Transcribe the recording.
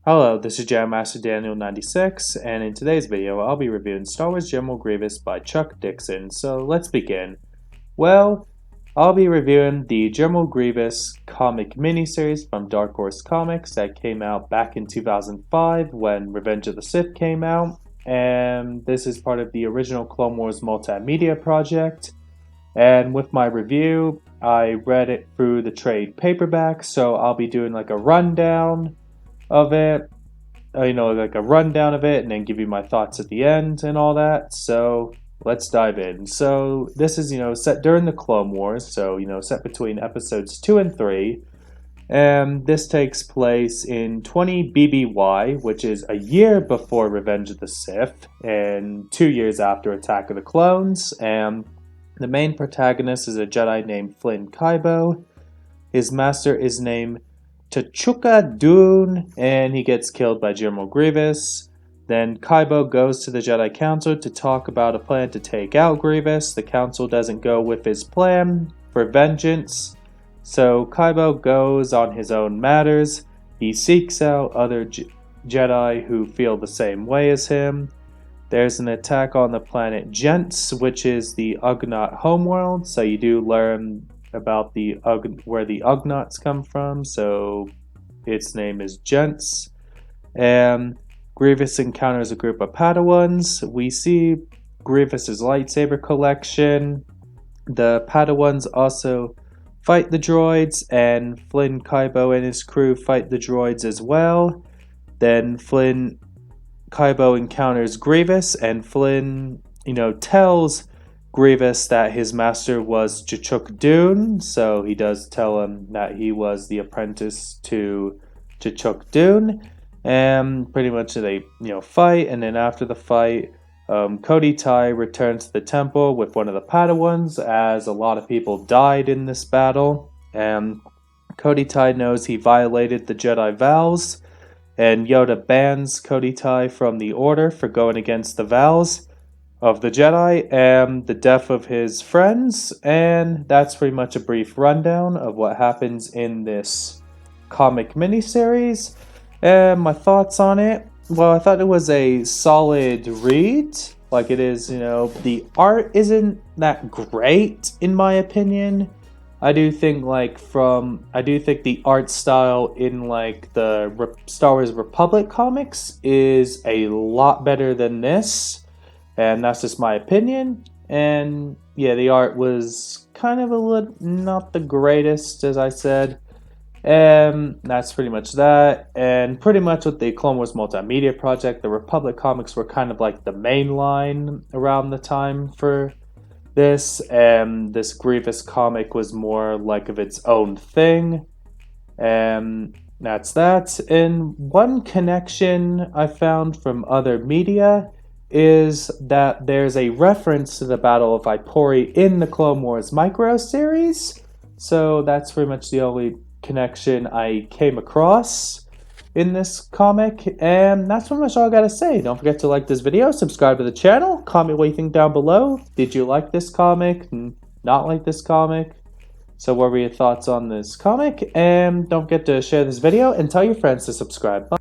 Hello, this is Jam Master Daniel 96, and in today's video I'll be reviewing Star Wars General Grievous by Chuck Dixon, so let's begin. Well, I'll be reviewing the General Grievous comic miniseries from Dark Horse Comics that came out back in 2005 when Revenge of the Sith came out, and this is part of the original Clone Wars multimedia project. And with my review, I read it through the trade paperback, so I'll be doing like a rundown of it, like a rundown of it, and then give you my thoughts at the end and all that. So let's dive in. So this is, set during the Clone Wars, so, set between episodes 2 and 3. And this takes place in 20 BBY, which is a year before Revenge of the Sith, and 2 years after Attack of the Clones. And the main protagonist is a Jedi named Flynn Kaibo. His master is named T'Chuka Dune, and he gets killed by General Grievous. Then Kaibo goes to the Jedi Council to talk about a plan to take out Grievous. The Council doesn't go with his plan for vengeance, so Kaibo goes on his own matters. He seeks out other Jedi who feel the same way as him. There's an attack on the planet Gents, which is the Ugnaught homeworld, so you do learn about where the Ugnaughts come from, so its name is Gents. And Grievous encounters a group of Padawans. We see Grievous's lightsaber collection. The Padawans also fight the droids, and Flynn Kaibo and his crew fight the droids as well. Then Flynn Kaibo encounters Grievous, and Flynn, tells Grievous that his master was T'Chuk Dune, so he does tell him that he was the apprentice to T'Chuk Dune, and pretty much they fight. And then after the fight, Cody Tai returns to the temple with one of the Padawans, as a lot of people died in this battle, and Cody Tai knows he violated the Jedi vows, and Yoda bans Cody Tai from the Order for going against the vows of the Jedi and the death of his friends. And that's pretty much a brief rundown of what happens in this comic miniseries. And my thoughts on it, well, I thought it was a solid read. Like, it is, the art isn't that great in my opinion. I do think the art style in the Star Wars Republic comics is a lot better than this. And that's just my opinion. And yeah, the art was kind of not the greatest, as I said. And that's pretty much that. And pretty much with the Clone Wars multimedia project, the Republic comics were kind of like the main line around the time for this. And this Grievous comic was more like of its own thing. And that's that. And one connection I found from other media is that there's a reference to the Battle of Ipori in the Clone Wars micro series. So that's pretty much the only connection I came across in this comic. And that's pretty much all I gotta say. Don't forget to like this video, subscribe to the channel, comment what you think down below. Did you like this comic? Not like this comic? So what were your thoughts on this comic? And don't forget to share this video and tell your friends to subscribe. Bye.